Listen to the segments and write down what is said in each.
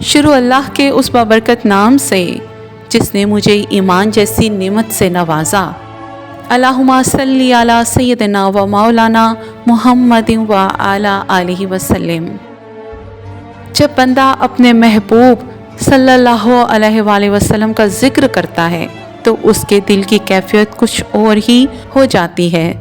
شروع اللہ کے اس بابرکت نام سے جس نے مجھے ایمان جیسی نعمت سے نوازا۔ اللہم صلی علی سیدنا و مولانا محمد و علی آلہ وسلم۔ جب بندہ اپنے محبوب صلی اللہ علیہ وآلہ وسلم کا ذکر کرتا ہے تو اس کے دل کی کیفیت کچھ اور ہی ہو جاتی ہے۔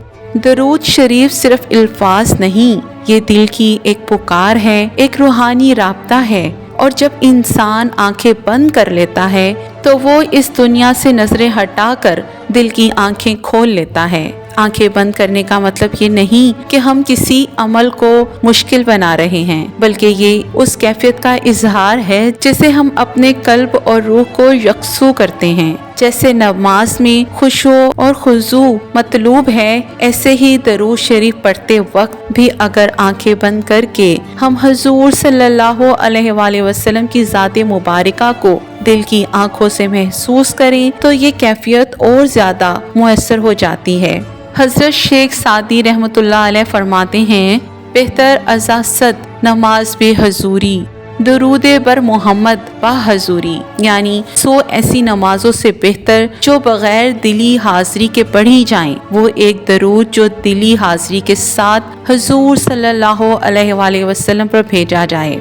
درود شریف صرف الفاظ نہیں، یہ دل کی ایک پکار ہے، ایک روحانی رابطہ ہے، اور جب انسان آنکھیں بند کر لیتا ہے تو وہ اس دنیا سے نظریں ہٹا کر دل کی آنکھیں کھول لیتا ہے۔ آنکھیں بند کرنے کا مطلب یہ نہیں کہ ہم کسی عمل کو مشکل بنا رہے ہیں، بلکہ یہ اس کیفیت کا اظہار ہے جسے ہم اپنے قلب اور روح کو یکسو کرتے ہیں۔ جیسے نماز میں خشوع اور خضوع مطلوب ہے، ایسے ہی درود شریف پڑھتے وقت بھی اگر آنکھیں بند کر کے ہم حضور صلی اللہ علیہ وآلہ وسلم کی ذات مبارکہ کو دل کی آنکھوں سے محسوس کریں تو یہ کیفیت اور زیادہ مؤثر ہو جاتی ہے۔ حضرت شیخ سعدی رحمۃ اللہ علیہ فرماتے ہیں، بہتر ازا صد نماز بے حضوری، درود بر محمد با حضوری، یعنی 100 ایسی نمازوں سے بہتر جو بغیر دلی حاضری کے پڑھی جائیں، وہ ایک درود جو دلی حاضری کے ساتھ حضور صلی اللہ علیہ وآلہ وسلم پر بھیجا جائے۔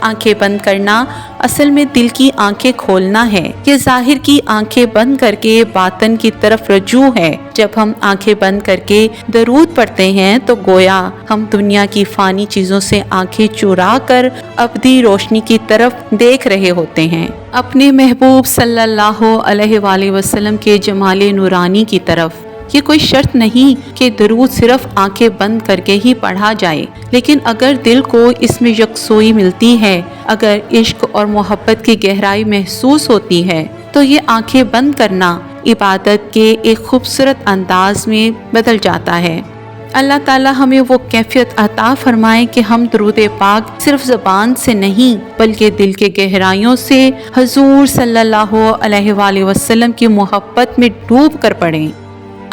آنکھیں بند کرنا اصل میں دل کی آنکھیں کھولنا ہے، یہ ظاہر کی آنکھیں بند کر کے باطن کی طرف رجوع ہے۔ جب ہم آنکھیں بند کر کے درود پڑھتے ہیں تو گویا ہم دنیا کی فانی چیزوں سے آنکھیں چرا کر ابدی روشنی کی طرف دیکھ رہے ہوتے ہیں، اپنے محبوب صلی اللہ علیہ وآلہ وسلم کے جمال نورانی کی طرف۔ یہ کوئی شرط نہیں کہ درود صرف آنکھیں بند کر کے ہی پڑھا جائے، لیکن اگر دل کو اس میں یکسوئی ملتی ہے، اگر عشق اور محبت کی گہرائی محسوس ہوتی ہے تو یہ آنکھیں بند کرنا عبادت کے ایک خوبصورت انداز میں بدل جاتا ہے۔ اللہ تعالی ہمیں وہ کیفیت عطا فرمائے کہ ہم درود پاک صرف زبان سے نہیں بلکہ دل کے گہرائیوں سے حضور صلی اللہ علیہ وآلہ وسلم کی محبت میں ڈوب کر پڑھیں۔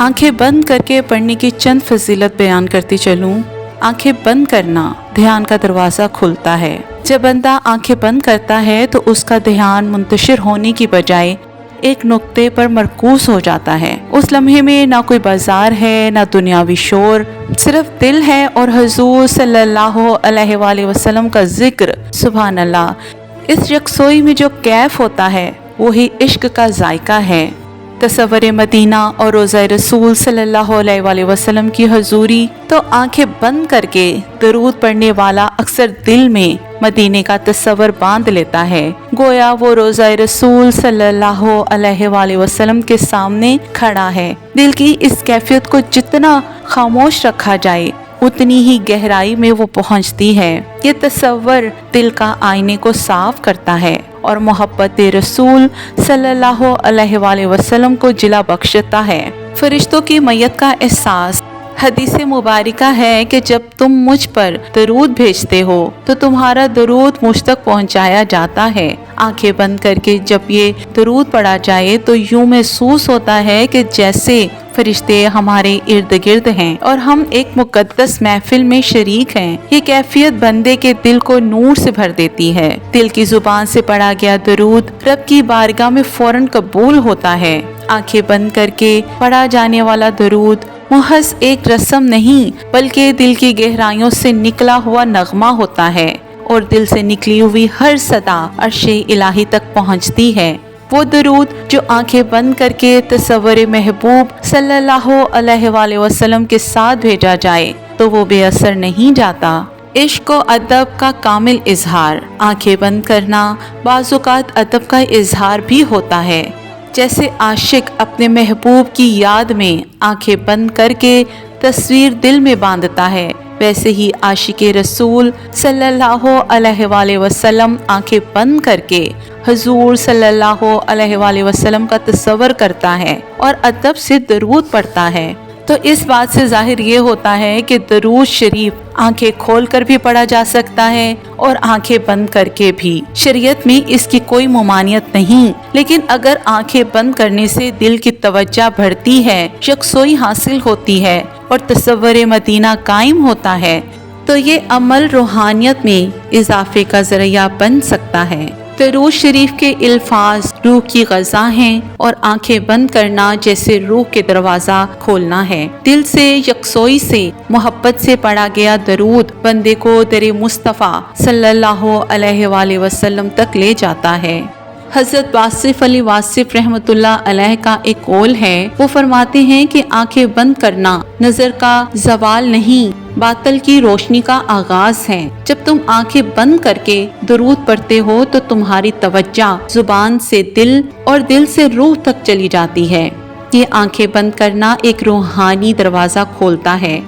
آنکھیں بند کر کے پڑھنے کی چند فضیلت بیان کرتی چلوں۔ آنکھیں بند کرنا دھیان کا دروازہ کھلتا ہے۔ جب بندہ آنکھیں بند کرتا ہے تو اس کا دھیان منتشر ہونے کی بجائے ایک نقطے پر مرکوز ہو جاتا ہے۔ اس لمحے میں نہ کوئی بازار ہے، نہ دنیاوی شور، صرف دل ہے اور حضور صلی اللہ علیہ وآلہ وسلم کا ذکر۔ سبحان اللہ، اس یکسوئی میں جو کیف ہوتا ہے وہی عشق کا ذائقہ ہے۔ تصور مدینہ اور روضہ رسول صلی اللہ علیہ وآلہ وسلم کی حضوری تو آنکھیں بند کر کے درود پڑھنے والا اکثر دل میں مدینے کا تصور باندھ لیتا ہے، گویا وہ روضہ رسول صلی اللہ علیہ وآلہ وسلم کے سامنے کھڑا ہے۔ دل کی اس کیفیت کو جتنا خاموش رکھا جائے اتنی ہی گہرائی میں وہ پہنچتی ہے۔ یہ تصور دل کا آئینے کو صاف کرتا ہے اور محبت رسول صلی اللہ علیہ وآلہ وسلم کو جلا بخشتا ہے۔ فرشتوں کی میت کا احساس۔ حدیث مبارکہ ہے کہ جب تم مجھ پر درود بھیجتے ہو تو تمہارا درود مجھ تک پہنچایا جاتا ہے۔ آنکھیں بند کر کے جب یہ درود پڑھا جائے تو یوں محسوس ہوتا ہے کہ جیسے فرشتے ہمارے ارد گرد ہیں اور ہم ایک مقدس محفل میں شریک ہیں۔ یہ کیفیت بندے کے دل کو نور سے بھر دیتی ہے۔ دل کی زبان سے پڑھا گیا درود رب کی بارگاہ میں فوراً قبول ہوتا ہے۔ آنکھیں بند کر کے پڑھا جانے والا درود محض ایک رسم نہیں بلکہ دل کی گہرائیوں سے نکلا ہوا نغمہ ہوتا ہے، اور دل سے نکلی ہوئی ہر صدا عرش الہی تک پہنچتی ہے۔ وہ درود جو آنکھیں بند کر کے تصور محبوب صلی اللہ علیہ وآلہ وسلم کے ساتھ بھیجا جائے تو وہ بے اثر نہیں جاتا۔ عشق و ادب کا کامل اظہار۔ آنکھیں بند کرنا بعض اوقات ادب کا اظہار بھی ہوتا ہے۔ جیسے عاشق اپنے محبوب کی یاد میں آنکھیں بند کر کے تصویر دل میں باندھتا ہے، ویسے ہی عاشق رسول صلی اللہ علیہ وآلہ وسلم آنکھیں بند کر کے حضور صلی اللہ علیہ وآلہ وسلم کا تصور کرتا ہے اور ادب سے درود پڑھتا ہے۔ تو اس بات سے ظاہر یہ ہوتا ہے کہ درود شریف آنکھیں کھول کر بھی پڑھا جا سکتا ہے اور آنکھیں بند کر کے بھی۔ شریعت میں اس کی کوئی ممانعت نہیں، لیکن اگر آنکھیں بند کرنے سے دل کی توجہ بڑھتی ہے، یکسوئی حاصل ہوتی ہے اور تصور مدینہ قائم ہوتا ہے تو یہ عمل روحانیت میں اضافے کا ذریعہ بن سکتا ہے۔ درود شریف کے الفاظ روح کی غذا ہیں اور آنکھیں بند کرنا جیسے روح کے دروازہ کھولنا ہے۔ دل سے یکسوئی سے محبت سے پڑھا گیا درود بندے کو در مصطفیٰ صلی اللہ علیہ وآلہ وسلم تک لے جاتا ہے۔ حضرت واصف علی واصف رحمۃ اللہ علیہ کا ایک قول ہے، وہ فرماتے ہیں کہ آنکھیں بند کرنا نظر کا زوال نہیں، باطل کی روشنی کا آغاز ہے۔ جب تم آنکھیں بند کر کے درود پڑھتے ہو تو تمہاری توجہ زبان سے دل اور دل سے روح تک چلی جاتی ہے۔ یہ آنکھیں بند کرنا ایک روحانی دروازہ کھولتا ہے۔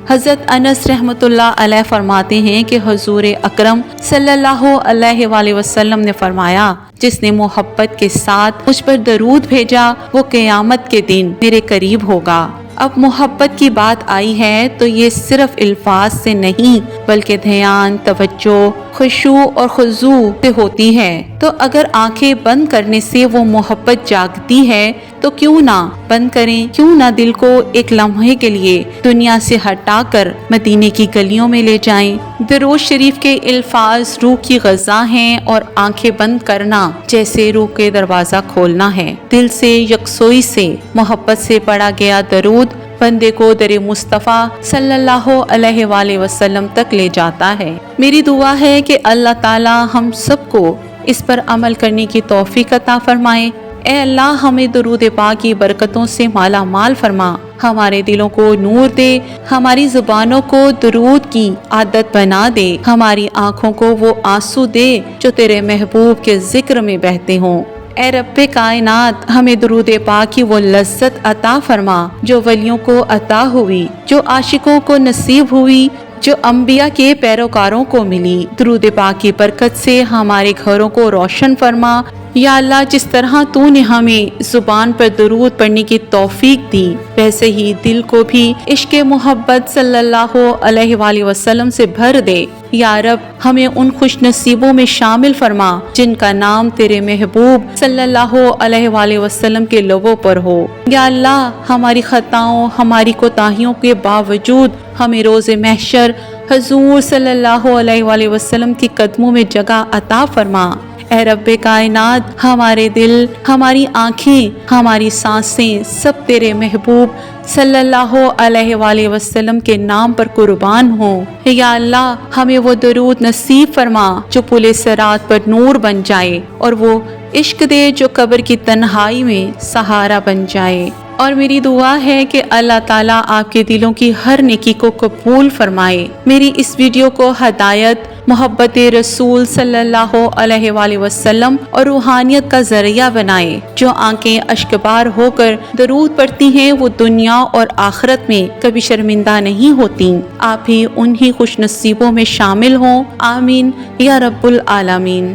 حضرت انس رحمۃ اللہ علیہ فرماتے ہیں کہ حضور اکرم صلی اللہ علیہ وآلہ وسلم نے فرمایا، جس نے محبت کے ساتھ مجھ پر درود بھیجا وہ قیامت کے دن میرے قریب ہوگا۔ اب محبت کی بات آئی ہے تو یہ صرف الفاظ سے نہیں بلکہ دھیان، توجہ، خشوع اور خضوع سے ہوتی ہے۔ تو اگر آنکھیں بند کرنے سے وہ محبت جاگتی ہے تو کیوں نہ بند کریں، کیوں نہ دل کو ایک لمحے کے لیے دنیا سے ہٹا کر مدینے کی گلیوں میں لے جائیں۔ درود شریف کے الفاظ روح کی غذا ہیں اور آنکھیں بند کرنا جیسے روح کے دروازہ کھولنا ہے۔ دل سے یکسوئی سے محبت سے پڑھا گیا درود بندے کو در مصطفیٰ صلی اللہ علیہ وآلہ وسلم تک لے جاتا ہے۔ میری دعا ہے کہ اللہ تعالی ہم سب کو اس پر عمل کرنے کی توفیق عطا فرمائے۔ اے اللہ ہمیں درود پاک کی برکتوں سے مالا مال فرما، ہمارے دلوں کو نور دے، ہماری زبانوں کو درود کی عادت بنا دے، ہماری آنکھوں کو وہ آنسو دے جو تیرے محبوب کے ذکر میں بہتے ہوں۔ اے رب کائنات ہمیں درود پاک کی وہ لذت عطا فرما جو ولیوں کو عطا ہوئی، جو عاشقوں کو نصیب ہوئی، جو انبیاء کے پیروکاروں کو ملی۔ درود پاک کی برکت سے ہمارے گھروں کو روشن فرما۔ یا اللہ جس طرح تو نے ہمیں زبان پر درود پڑھنے کی توفیق دی، ویسے ہی دل کو بھی عشق محبت صلی اللہ علیہ وآلہ وسلم سے بھر دے۔ یا رب ہمیں ان خوش نصیبوں میں شامل فرما جن کا نام تیرے محبوب صلی اللہ علیہ وآلہ وسلم کے لبوں پر ہو۔ یا اللہ ہماری خطاؤں، ہماری کوتاہیوں کے باوجود ہمیں روز محشر حضور صلی اللہ علیہ وآلہ وسلم کی قدموں میں جگہ عطا فرما۔ اے رب کائنات ہمارے دل، ہماری آنکھیں، ہماری سانسیں سب تیرے محبوب صلی اللہ علیہ وآلہ وسلم کے نام پر قربان ہوں۔ یا اللہ ہمیں وہ درود نصیب فرما جو پل صراط پر نور بن جائے، اور وہ عشق دے جو قبر کی تنہائی میں سہارا بن جائے۔ اور میری دعا ہے کہ اللہ تعالیٰ آپ کے دلوں کی ہر نیکی کو قبول فرمائے۔ میری اس ویڈیو کو ہدایت، محبت رسول صلی اللہ علیہ وآلہ وسلم اور روحانیت کا ذریعہ بنائے۔ جو آنکھیں اشکبار ہو کر درود پڑھتی ہیں وہ دنیا اور آخرت میں کبھی شرمندہ نہیں ہوتی۔ آپ بھی انہی خوش نصیبوں میں شامل ہوں۔ آمین یا رب العالمین۔